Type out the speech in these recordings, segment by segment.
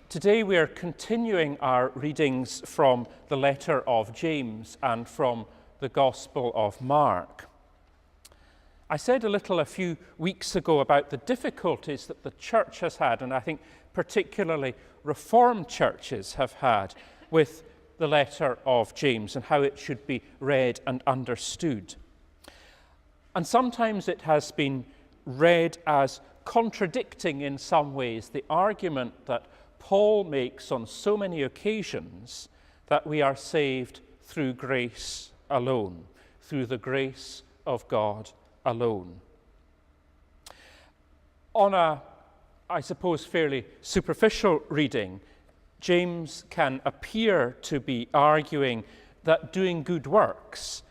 Today we are continuing our readings from the letter of James and from the Gospel of Mark. I said a few weeks ago about the difficulties that the church has had, and I think particularly Reformed churches have had, with the letter of James and how it should be read and understood. And sometimes it has been read as contradicting in some ways the argument that Paul makes on so many occasions that we are saved through grace alone, through the grace of God alone. On a, I suppose, fairly superficial reading, James can appear to be arguing that doing good works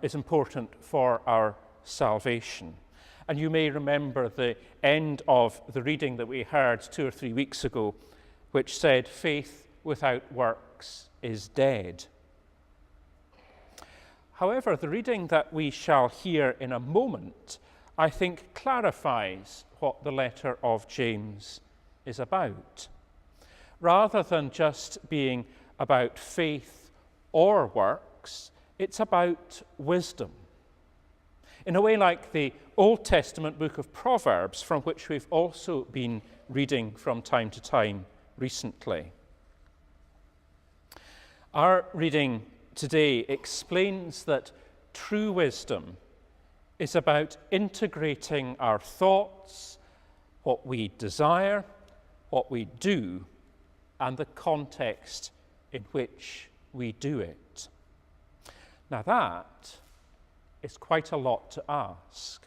is important for our salvation. And you may remember the end of the reading that we heard 2 or 3 weeks ago, which said, faith without works is dead. However, the reading that we shall hear in a moment, I think, clarifies what the letter of James is about. Rather than just being about faith or works, it's about wisdom. In a way like the Old Testament book of Proverbs, from which we've also been reading from time to time recently. Our reading today explains that true wisdom is about integrating our thoughts, what we desire, what we do, and the context in which we do it. Now that is quite a lot to ask.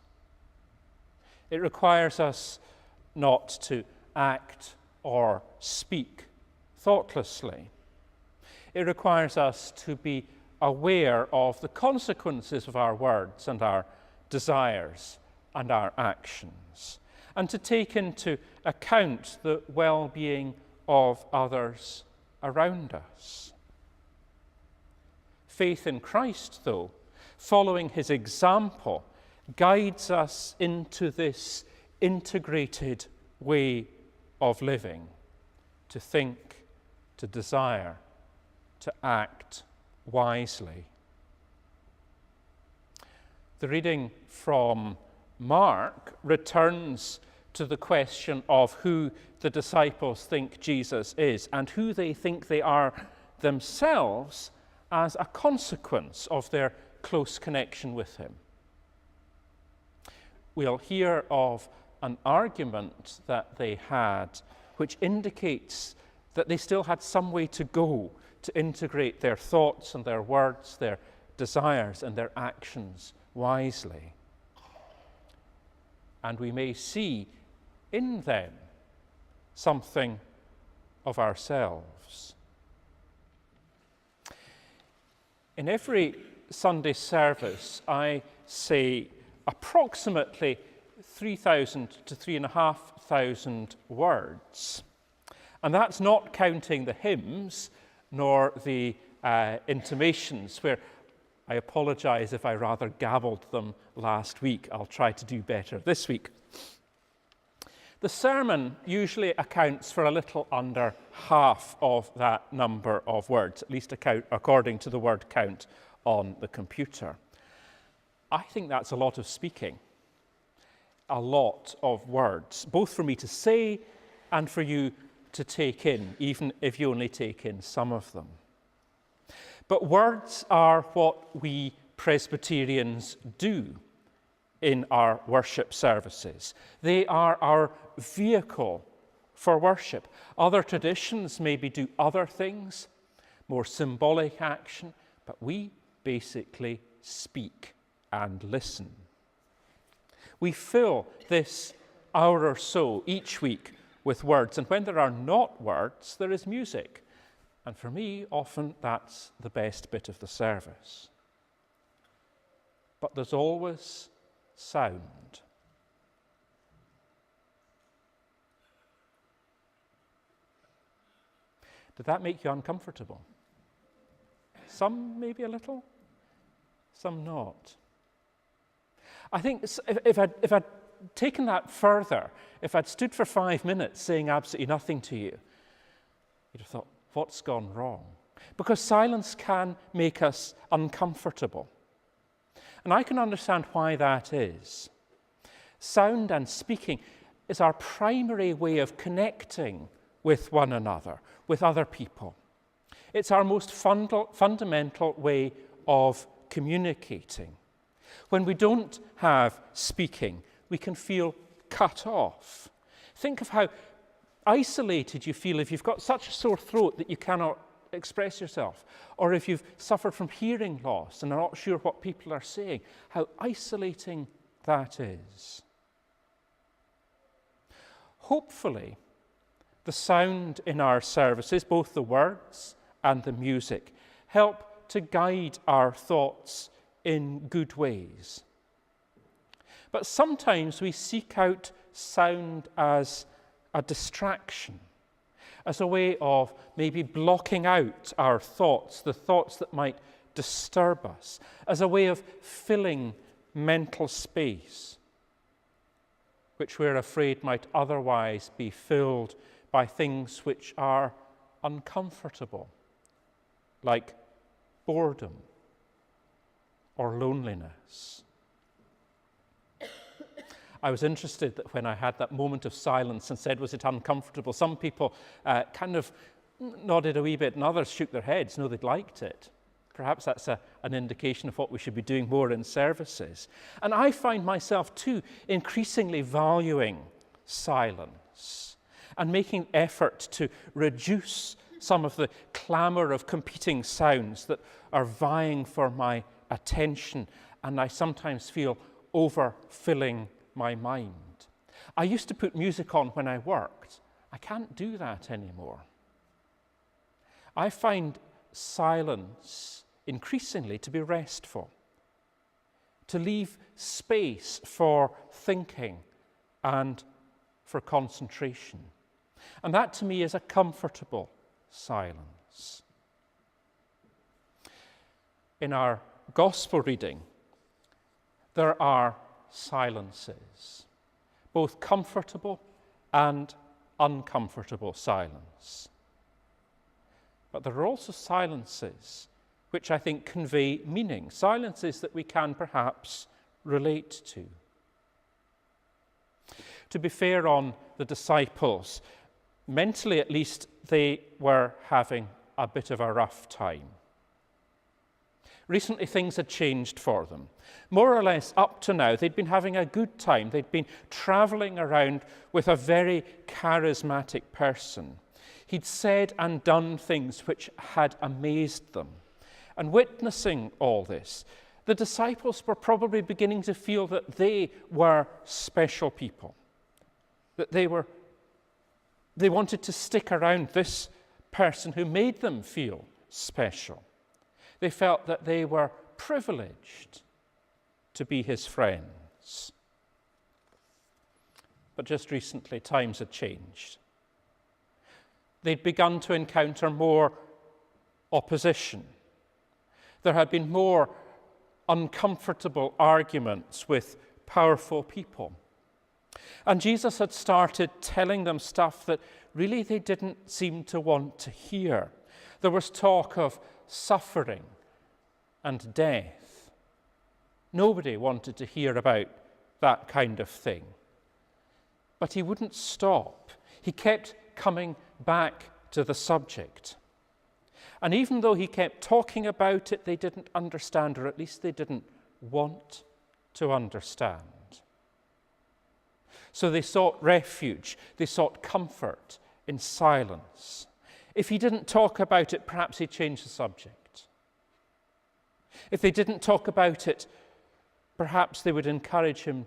It requires us not to act or speak thoughtlessly. It requires us to be aware of the consequences of our words and our desires and our actions, and to take into account the well-being of others around us. Faith in Christ, though, following his example, guides us into this integrated way of living, to think, to desire, to act wisely. The reading from Mark returns to the question of who the disciples think Jesus is and who they think they are themselves as a consequence of their close connection with him. We'll hear of an argument that they had which indicates that they still had some way to go to integrate their thoughts and their words, their desires and their actions wisely. And we may see in them something of ourselves. In every Sunday service, I say approximately 3,000 to 3,500 words. And that's not counting the hymns nor the intimations, where I apologize if I rather gabbled them last week. I'll try to do better this week. The sermon usually accounts for a little under half of that number of words, at least according to the word count on the computer. I think that's a lot of speaking, a lot of words, both for me to say and for you to take in, even if you only take in some of them. But words are what we Presbyterians do in our worship services. They are our vehicle for worship. Other traditions maybe do other things, more symbolic action, but we basically speak and listen. We fill this hour or so each week with words, and when there are not words, there is music. And for me, often that's the best bit of the service. But there's always sound. Did that make you uncomfortable? Some maybe a little, some not. I think if I'd taken that further, if I'd stood for 5 minutes saying absolutely nothing to you, You'd have thought, what's gone wrong? Because silence can make us uncomfortable. And I can understand why that is. Sound and speaking is our primary way of connecting with one another, with other people. It's our most fundamental way of communicating. When we don't have speaking, we can feel cut off. Think of how isolated you feel if you've got such a sore throat that you cannot express yourself, or if you've suffered from hearing loss and are not sure what people are saying, how isolating that is. Hopefully, the sound in our services, both the words and the music, help to guide our thoughts in good ways. But sometimes we seek out sound as a distraction, as a way of maybe blocking out our thoughts, the thoughts that might disturb us, as a way of filling mental space, which we're afraid might otherwise be filled by things which are uncomfortable, like boredom or loneliness. I was interested that when I had that moment of silence and said, was it uncomfortable? Some people kind of nodded a wee bit and others shook their heads. No, they'd liked it. Perhaps that's an indication of what we should be doing more in services. And I find myself too increasingly valuing silence and making effort to reduce some of the clamour of competing sounds that are vying for my attention, and I sometimes feel overfilling my mind. I used to put music on when I worked. I can't do that anymore. I find silence increasingly to be restful, to leave space for thinking and for concentration. And that to me is a comfortable silence. In our gospel reading, there are silences, both comfortable and uncomfortable silence. But there are also silences which I think convey meaning, silences that we can perhaps relate to. To be fair on the disciples, mentally at least they were having a bit of a rough time. Recently things had changed for them. More or less up to now they'd been having a good time. They'd been travelling around with a very charismatic person. He'd said and done things which had amazed them. And witnessing all this, the disciples were probably beginning to feel that they were special people, that they wanted to stick around this person who made them feel special. They felt that they were privileged to be his friends. But just recently, times had changed. They'd begun to encounter more opposition. There had been more uncomfortable arguments with powerful people. And Jesus had started telling them stuff that really they didn't seem to want to hear. There was talk of suffering and death. Nobody wanted to hear about that kind of thing. But he wouldn't stop. He kept coming back to the subject. And even though he kept talking about it, they didn't understand, or at least they didn't want to understand. So they sought refuge, they sought comfort in silence. If he didn't talk about it, perhaps he'd change the subject. If they didn't talk about it, perhaps they would encourage him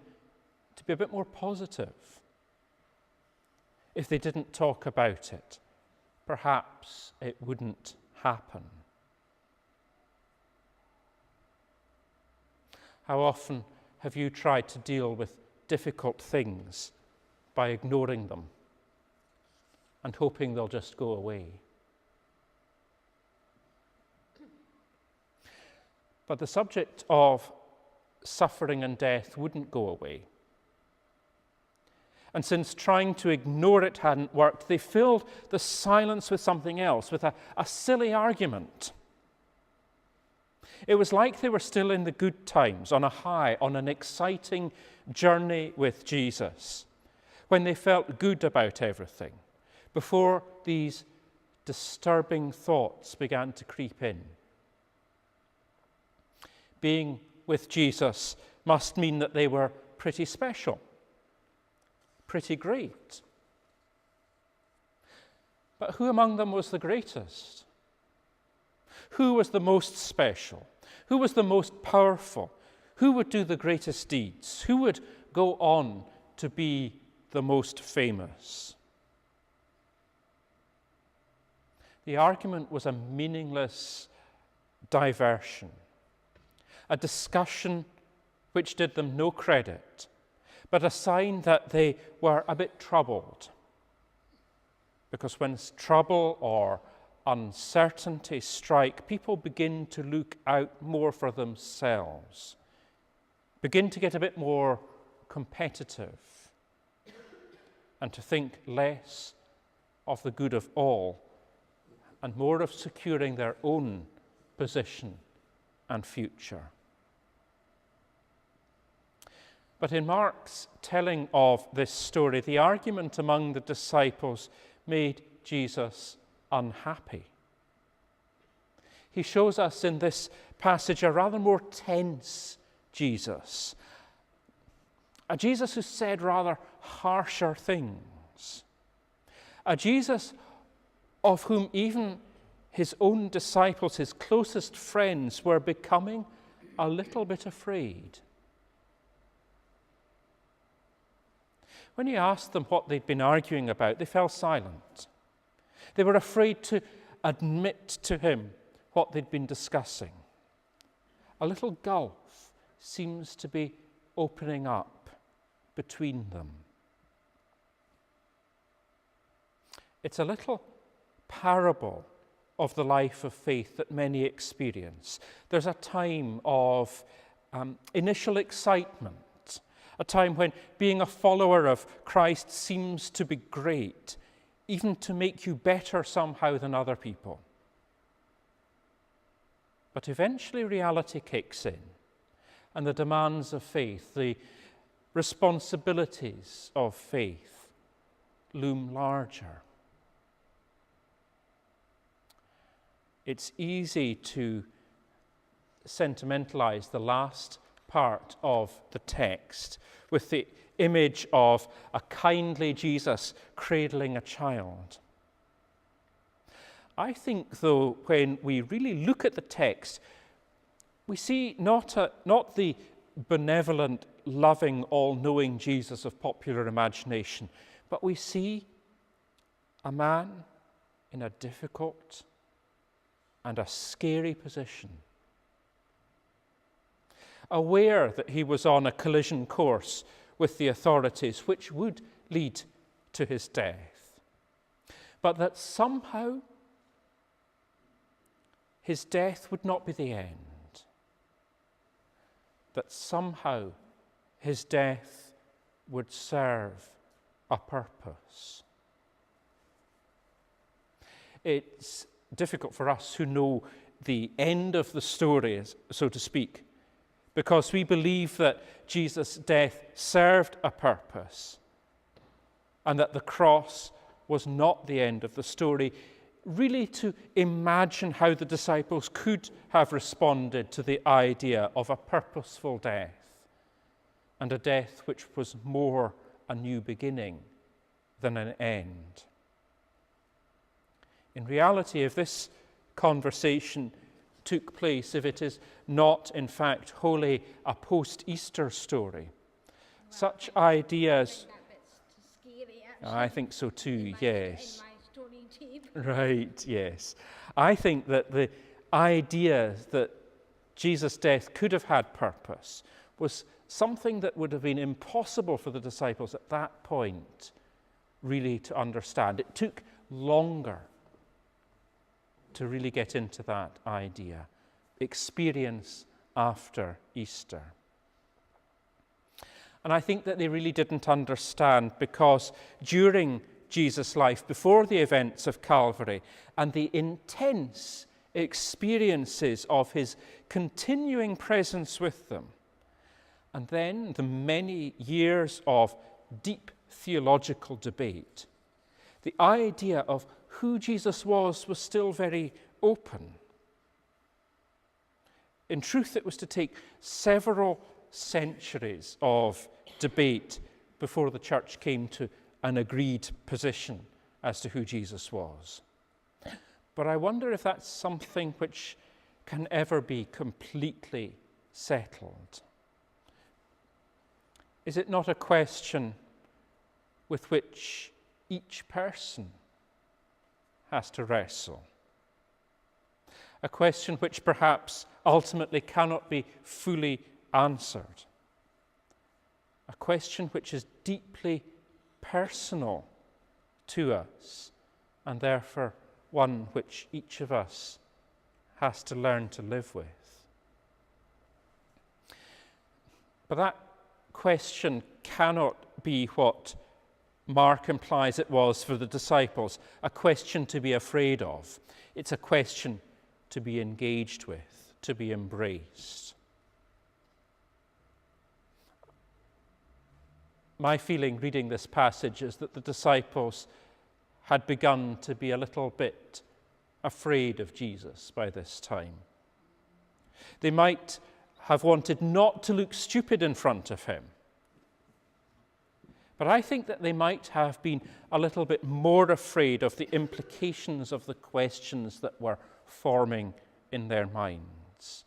to be a bit more positive. If they didn't talk about it, perhaps it wouldn't happen. How often have you tried to deal with difficult things by ignoring them and hoping they'll just go away? But the subject of suffering and death wouldn't go away. And since trying to ignore it hadn't worked, they filled the silence with something else, with a silly argument. It was like they were still in the good times, on a high, on an exciting journey with Jesus, when they felt good about everything, before these disturbing thoughts began to creep in. Being with Jesus must mean that they were pretty special, pretty great. But who among them was the greatest? Who was the most special? Who was the most powerful? Who would do the greatest deeds? Who would go on to be the most famous? The argument was a meaningless diversion, a discussion which did them no credit, but a sign that they were a bit troubled. Because when trouble or uncertainty strike, people begin to look out more for themselves, begin to get a bit more competitive, and to think less of the good of all and more of securing their own position and future. But in Mark's telling of this story, the argument among the disciples made Jesus unhappy. He shows us in this passage a rather more tense Jesus, a Jesus who said rather harsher things, a Jesus of whom even his own disciples, his closest friends, were becoming a little bit afraid. When he asked them what they'd been arguing about, they fell silent. They were afraid to admit to him what they'd been discussing. A little gulf seems to be opening up between them. It's a little parable of the life of faith that many experience. There's a time of initial excitement, a time when being a follower of Christ seems to be great, even to make you better somehow than other people. But eventually reality kicks in, and the demands of faith, the responsibilities of faith loom larger. It's easy to sentimentalize the last part of the text with the image of a kindly Jesus cradling a child. I think, though, when we really look at the text, we see not the benevolent, loving, all-knowing Jesus of popular imagination, but we see a man in a difficult and a scary position, aware that he was on a collision course with the authorities, which would lead to his death, but that somehow his death would not be the end, that somehow his death would serve a purpose. It's difficult for us who know the end of the story, so to speak, because we believe that Jesus' death served a purpose and that the cross was not the end of the story, really to imagine how the disciples could have responded to the idea of a purposeful death and a death which was more a new beginning than an end. In reality, if this conversation took place, if it is not, in fact, wholly a post-Easter story, such ideas... I think so too, yes. Right, yes. I think that the idea that Jesus' death could have had purpose was something that would have been impossible for the disciples at that point really to understand. It took longer to really get into that idea. Experience after Easter. And I think that they really didn't understand, because during Jesus' life, before the events of Calvary and the intense experiences of his continuing presence with them, and then the many years of deep theological debate, the idea of who Jesus was still very open. In truth, it was to take several centuries of debate before the church came to an agreed position as to who Jesus was. But I wonder if that's something which can ever be completely settled. Is it not a question with which each person has to wrestle? A question which perhaps ultimately cannot be fully answered. A question which is deeply personal to us, and therefore one which each of us has to learn to live with. But that question cannot be what Mark implies it was for the disciples, a question to be afraid of. It's a question to be engaged with, to be embraced. My feeling reading this passage is that the disciples had begun to be a little bit afraid of Jesus by this time. They might have wanted not to look stupid in front of him, but I think that they might have been a little bit more afraid of the implications of the questions that were forming in their minds.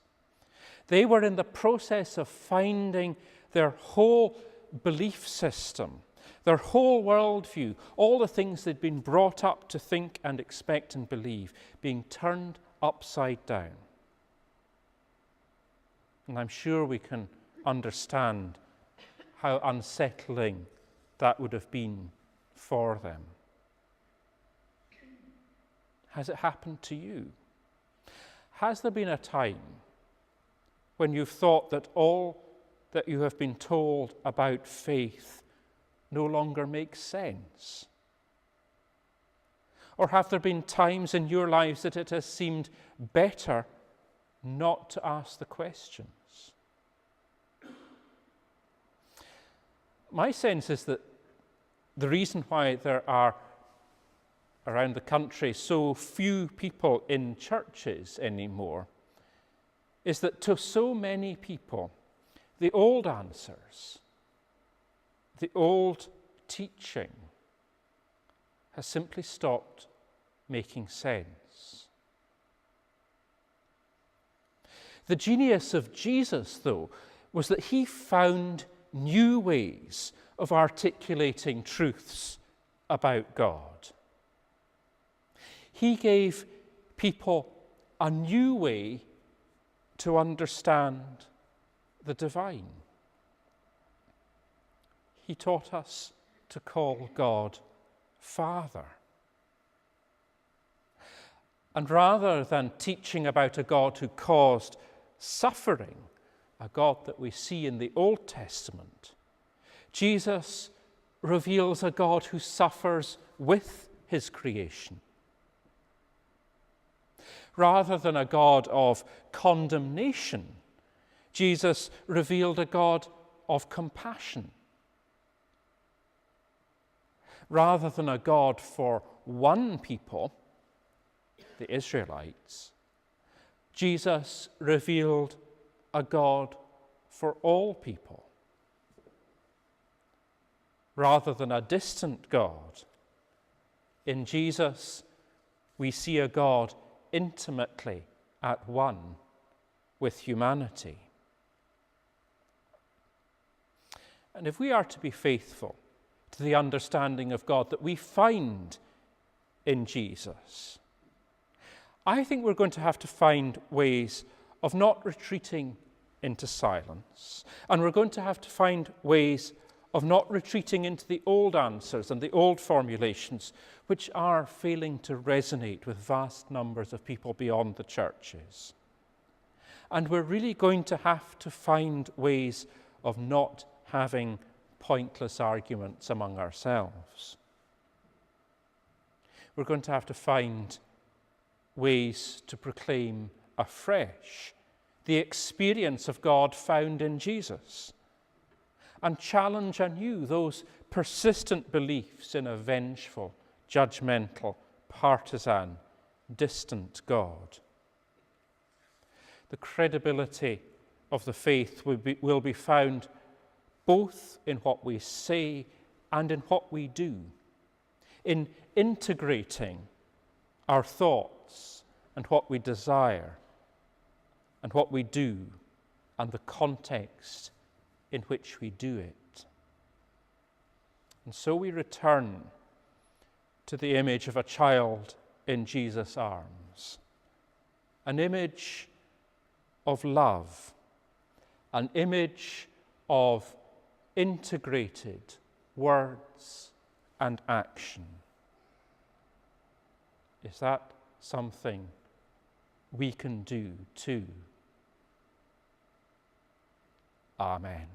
They were in the process of finding their whole belief system, their whole worldview, all the things they'd been brought up to think and expect and believe, being turned upside down. And I'm sure we can understand how unsettling that would have been for them. Has it happened to you? Has there been a time when you've thought that all that you have been told about faith no longer makes sense? Or have there been times in your lives that it has seemed better not to ask the questions? My sense is that the reason why there are around the country so few people in churches anymore is that to so many people, the old answers, the old teaching has simply stopped making sense. The genius of Jesus, though, was that he found new ways of articulating truths about God. He gave people a new way to understand the divine. He taught us to call God Father. And rather than teaching about a God who caused suffering, a God that we see in the Old Testament, Jesus reveals a God who suffers with his creation. Rather than a God of condemnation, Jesus revealed a God of compassion. Rather than a God for one people, the Israelites, Jesus revealed a God for all people. Rather than a distant God, in Jesus we see a God intimately at one with humanity. And if we are to be faithful to the understanding of God that we find in Jesus, I think we're going to have to find ways of not retreating into silence, and we're going to have to find ways of not retreating into the old answers and the old formulations which are failing to resonate with vast numbers of people beyond the churches. And we're really going to have to find ways of not having pointless arguments among ourselves. We're going to have to find ways to proclaim afresh the experience of God found in Jesus, and challenge anew those persistent beliefs in a vengeful, judgmental, partisan, distant God. The credibility of the faith will be found both in what we say and in what we do, in integrating our thoughts and what we desire and what we do and the context in which we do it. And so we return to the image of a child in Jesus' arms, an image of love, an image of integrated words and action. Is that something we can do too? Amen.